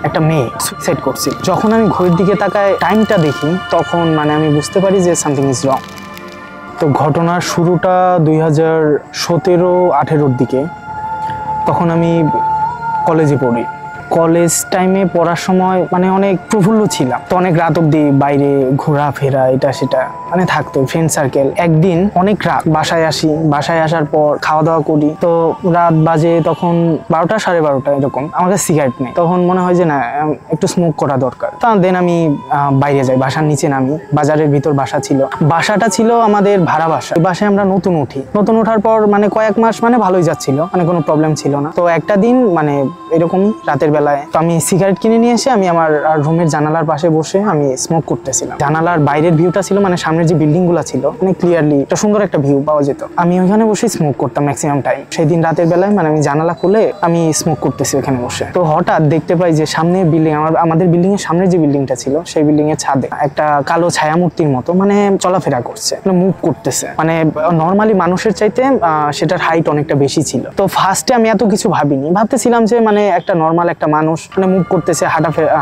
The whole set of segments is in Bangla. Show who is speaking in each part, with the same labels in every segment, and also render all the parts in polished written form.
Speaker 1: একটা মেয়ে সুইসাইড করছে। যখন আমি ঘড়ির দিকে তাকায় টাইমটা দেখি তখন মানে আমি বুঝতে পারি যে সামথিং ইজ রং। তো ঘটনার শুরুটা 2017-18 দিকে। তখন আমি কলেজে পড়ি। কলেজ টাইমে পড়ার সময় মানে অনেক প্রফুল্ল ছিলাম, তো অনেক রাত অব্দি বাইরে ঘোরাফেরা এটা সেটা মানে থাকতো, ফ্রেন্ড সার্কেল। একদিন অনেক রাত বাসায় আসি, বাসায় আসার পর খাওয়া দাওয়া করি, তো রাত বাজে তখন 12টা 12:30 এরকম। আমার কাছে সিগারেট নেই, তখন মনে হয় যে না একটু স্মোক করা দরকার। তা দেন আমি বাইরে যাই, বাসার নিচে নামি। বাজারের ভিতর বাসা ছিল, বাসাটা ছিল আমাদের ভাড়া বাসা। বাসায় আমরা নতুন উঠি, নতুন ওঠার পর মানে কয়েক মাস মানে ভালোই যাচ্ছিল, মানে কোনো প্রবলেম ছিল না। তো একটা দিন মানে এরকমই রাতের বেলায় তো আমি সিগারেট কিনে নিয়ে এসে আমি আমার রুমের জানালার পাশে বসে আমি স্মোক করতেছিলাম। জানালার বাইরের ভিউটা ছিল মানে সামনের যে বিল্ডিং গুলা ছিল মানে ক্লিয়ারলি একটা সুন্দর একটা ভিউ পাওয়া যেত। আমি ওইখানে বসে স্মোক করতাম ম্যাক্সিমাম টাইম। সেই দিন রাতের বেলায় মানে আমি জানালা খুলে আমি স্মোক করতেছি ওখানে বসে। তো হঠাৎ দেখতে পাই যে সামনের বিল্ডিং, আমাদের বিল্ডিং এর সামনের যে বিল্ডিংটা ছিল সেই বিল্ডিং এর ছাদে একটা কালো ছায়ামূর্তির মতো মানে চলাফেরা করছে, মানে মুভ করতেছে। মানে নর্মালি মানুষের চাইতে সেটার হাইট অনেকটা বেশি ছিল। তো ফার্স্টে আমি এত কিছু ভাবিনি, ভাবতেছিলাম যে মানে একটা নর্মাল একটা মানুষ মানে মুভ করতেছে,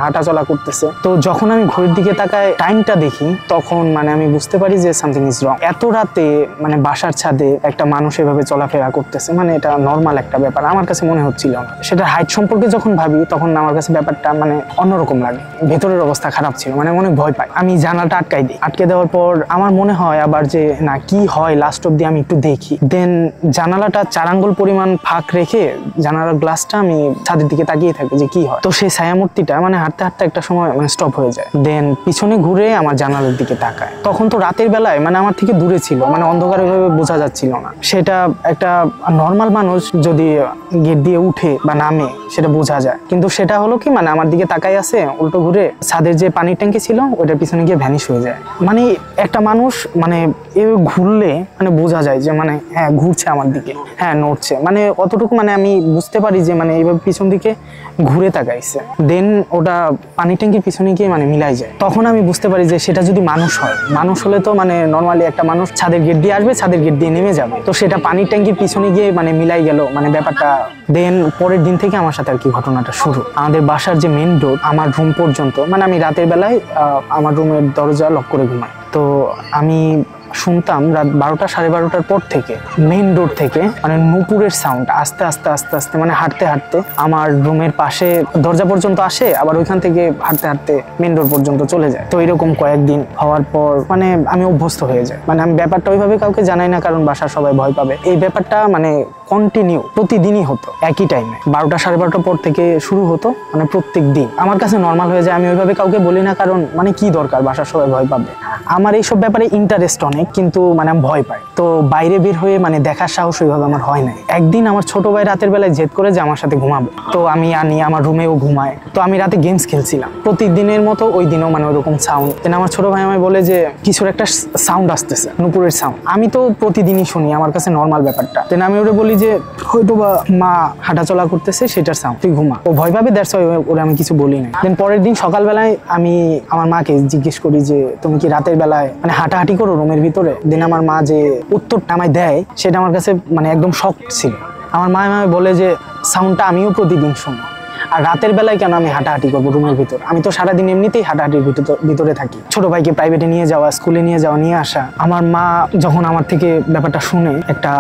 Speaker 1: হাঁটা চলা করতেছে। তো যখন আমি ঘড়ির দিকে তাকায় টাইমটা দেখি তখন মানে আমি বুঝতে পারি যে সামথিং ইজ রং। এত রাতে মানে বাসার ছাদে একটা মানুষ এভাবে চলাফেরা করতেছে, মানে এটা নর্মাল একটা ব্যাপার আমার কাছে মনে হচ্ছিল না। সেটার হাইট সম্পর্কে যখন ভাবি তখন আমার কাছে ব্যাপারটা মানে অন্যরকম লাগে। ভেতরের অবস্থা খারাপ ছিল, মানে অনেক ভয় পাই। আমি জানালাটা আটকাই দিই, আটকে দেওয়ার পর আমার মনে হয় আবার যে না কি হয় লাস্ট অব্দি আমি একটু দেখি। দেন জানালাটা 4 আঙ্গুল পরিমাণ ফাঁক রেখে জানালার গ্লাসটা আমি ছাদের দিকে তাকিয়ে থাকি যে কি হয়। তো সেই ছায়ামূর্তিটা মানে হাঁটতে হাঁটতে একটা সময় মানে স্টপ হয়ে যায়। দেন পিছনে ঘুরে আমার জানালার দিকে তাকায়। তখন তো রাতের বেলায় মানে আমার থেকে দূরে ছিল, মানে অন্ধকারে ভাবে বোঝা যাচ্ছিল না। সেটা একটা নর্মাল মানুষ যদি গেট দিয়ে উঠে বা নামে সেটা বোঝা যায়, কিন্তু সেটা হলো কি মানে আমার দিকে তাকাই আছে, উল্টো ঘুরে ছাদের যে পানির ট্যাঙ্কি ছিল ওটার পিছনে গিয়ে ভ্যানিশ হয়ে যায়। মানে একটা মানুষ মানে ঘুরলে মানে বোঝা যায় যে মানে হ্যাঁ ঘুরছে আমার দিকে, হ্যাঁ নড়ছে, মানে অতটুকু মানে আমি বুঝতে পারি যে মানে এইভাবে পিছন দিকে ঘুরে তাকাইছে। দেন ওটা পানি ট্যাঙ্কির পিছনে গিয়ে মানে মিলাই যায়। তখন আমি বুঝতে পারি যে সেটা যদি মানুষ হয়, মানুষ হলে তো মানে নর্মালি একটা মানুষ ছাদের গেট দিয়ে আসবে, ছাদের গেট দিয়ে নেমে যাবে। তো সেটা পানির ট্যাঙ্কির পিছনে গিয়ে মানে মিলাই গেল মানে ব্যাপারটা। দেন পরের দিন থেকে আমার সাথে আর কি ঘটনাটা শুরু। আমাদের বাসার যে মেন ডোর আমার রুম পর্যন্ত, মানে আমি রাতের বেলায় আমার রুমের দরজা লক করে ঘুমাই। তো আমি শুনতাম রাত 12টা 12:30 পর থেকে মেইন রোড থেকে মানে নূপুরের সাউন্ড আস্তে আস্তে আস্তে আস্তে মানে হাঁটতে হাঁটতে আমার রুমের পাশে দরজা পর্যন্ত আসে, আবার ওইখান থেকে হাঁটতে হাঁটতে মেইন রোড পর্যন্ত চলে যায়। তো এরকম কয়েকদিন হওয়ার পর মানে আমি অভ্যস্ত হয়ে যাই। মানে আমি ব্যাপারটা ওইভাবে কাউকে জানাই না, কারণ বাসার সবাই ভয় পাবে। এই ব্যাপারটা মানে কন্টিনিউ প্রতিদিনই হতো, একই টাইমে 12টা 12:30 পর থেকে শুরু হতো, মানে প্রত্যেক দিন। আমার কাছে নর্মাল হয়ে যায়, আমি ওইভাবে কাউকে বলি না, কারণ মানে কি দরকার, বাসার সবাই ভয় পাবে। আমার এইসব ব্যাপারে ইন্টারেস্ট অনেক, কিন্তু মানে আমি ভয় পাই। তো বাইরে বের হয়ে মানে দেখার সাহস ওইভাবে আমার হয় নাই। একদিন আমার ছোট ভাই রাতের বেলায় জেদ করে যে আমার সাথে ঘুমাবে, তো আমি আনি, আমার রুমেও ঘুমায়। তো আমি রাতে গেমস খেলছিলাম প্রতিদিনের মতো, ওই দিনও মানে ওরকম সাউন্ড। দেন আমার ছোট ভাই আমায় বলে যে কিছুর একটা সাউন্ড আসতেছে, নূপুরের সাউন্ড। আমি তো প্রতিদিনই শুনি, আমার কাছে নর্মাল ব্যাপারটা। দেন আমি ওরে বলি যে হয়তো বা মা হাঁটাচলা করতেছে সেটার সাউন্ড, তুই ঘুমা। ও ভয় পাবে, দ্যাটস ওয়াই ওরে আমি কিছু বলি না। দেন পরের দিন সকালবেলায় আমি আমার মাকে জিজ্ঞেস করি যে তুমি কি রাতের বেলায় মানে হাঁটাহাঁটি করো রুমের ভিতরে? দেন আমার মা যে উত্তরটা আমায় দেয় সেটা আমার কাছে মানে একদম শক ছিল। আমার মা আমায় বলে যে সাউন্ডটা আমিও প্রতিদিন শুনি, আর রাতের বেলায় কেন আমি হাঁটাহাঁটি করবো রুমের ভিতর? আমি তো সারাদিন এমনিতেই হাঁটাহাঁটির ভিতরে থাকি। ছোট ভাইকে প্রাইভেটে নিয়ে যাওয়া, স্কুলে নিয়ে যাওয়া, নিয়ে আসা। আমার মা যখন আমার থেকে ব্যাপারটা শুনে একটা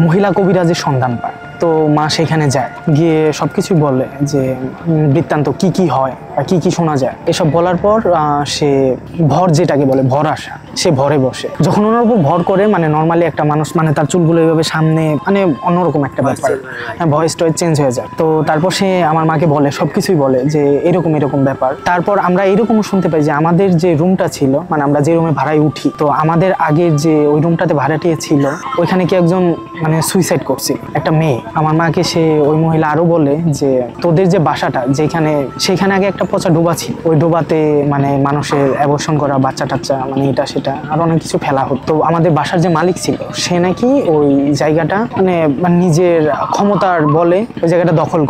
Speaker 1: মহিলা কবিরাজের সন্ধান পায়। তো মা সেখানে যায়, গিয়ে সবকিছু বলে যে বৃত্তান্ত কি কি হয় বা কি কি শোনা যায়। এসব বলার পর সে ভর, যেটাকে বলে ভর আসা, সে ভরে বসে। যখন ওনার উপর ভর করে মানে নর্মালি একটা মানুষ মানে তার চুলগুলো এইভাবে সামনে, মানে অন্যরকম একটা ব্যাপার, ভয়েস টয়েস চেঞ্জ হয়ে যায়। তো তারপর সে আমার মাকে বলে, সবকিছুই বলে যে এরকম এরকম ব্যাপার। তারপর আমরা এরকমও শুনতে পাই যে আমাদের যে রুমটা ছিল, মানে আমরা যে রুমে ভাড়ায় উঠি, তো আমাদের আগের যে ওই রুমটাতে ভাড়াটিয়ে ছিল ওইখানে কি একজন মানে সুইসাইড করছিল, একটা মেয়ে। আমার মাকে সে ওই মহিলা আরো বলে যে তোদের যে বাসাটা যেখানে, সেখানে আগে একটা পচা ডোবা ছিল, ওই ডোবাতে মানে মানুষের অ্যাবর্শন করা, বাচ্চা টাচ্চা মানে এটা সেটা আর অনেক কিছু ফেলা হতো। তো আমাদের বাসার যে মালিক ছিল সে নাকি ওই জায়গাটা মানে নিজের ক্ষমতার বলে ওই জায়গাটা দখল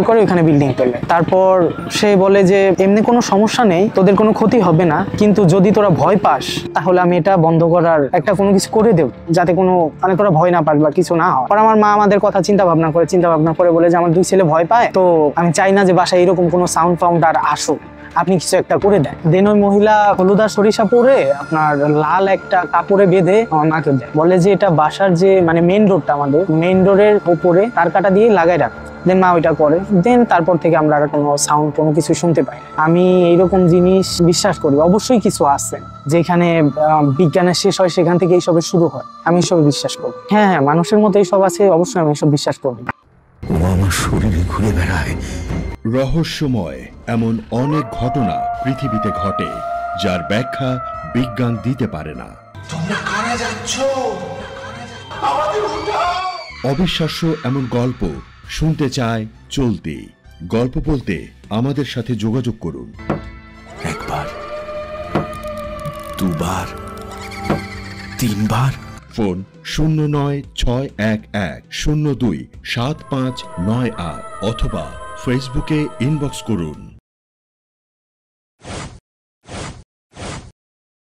Speaker 1: করে ওইখানে বিল্ডিং তোলে। তারপর সে বলে যে এমনি কোনো সমস্যা নেই, তোদের কোনো ক্ষতি হবে না, কিন্তু যদি তোরা ভয় পাস তাহলে আমি এটা বন্ধ করার একটা কোনো কিছু করে দেব, যাতে কোনো মানে তোরা ভয় না পাস বা কিছু না হয়। আর আমার মা আমাদের কথা মাথা চিন্তা ভাবনা করে বলে যে আমার 2 ছেলে ভয় পায়, তো আমি চাই না যে বাসায় এরকম কোনো সাউন্ড ফাউন্ড আর আসুক, আপনি কিছু একটা করে দেন। দেন ওই মহিলা হলুদ আর সরিষা পরে আপনার লাল একটা কাপড়ে বেঁধে আমার মাকে দেয়, বলে যে এটা বাসার যে মানে মেইন রোডটা, আমাদের মেইন রোডের উপরে তার কাটা দিয়ে লাগাই রাখ। দেন মা ওইটা করে। দেন তারপর থেকে আমরা আর কোনো সাউন্ড কোনো কিছু শুনতে পাই না। আমি এইরকম জিনিস বিশ্বাস করি, অবশ্যই কিছু আছে যেখানে বিজ্ঞানের শেষ হয়, সেখান থেকে এইসবের শুরু হয়, আমি এসব বিশ্বাস করি। হ্যাঁ হ্যাঁ, মানুষের মতো এইসব আছে, অবশ্যই আমি এসব বিশ্বাস করি।
Speaker 2: ও আমার শরীরে ঘুরে বেড়ায়।
Speaker 3: রহস্যময় এমন অনেক ঘটনা পৃথিবীতে ঘটে যার ব্যাখ্যা বিজ্ঞান দিতে পারে না।
Speaker 2: তোমরা কারা যাচ্ছ? আমাদের উঠাও।
Speaker 3: অবিশ্বাস্য এমন গল্প শুনতে চায় চলতি গল্প বলতে আমাদের সাথে যোগাযোগ করুন।
Speaker 2: একবার, দুবার, তিনবার।
Speaker 3: ফোন 0961102759 অথবা ফেসবুকে ইনবক্স করুন।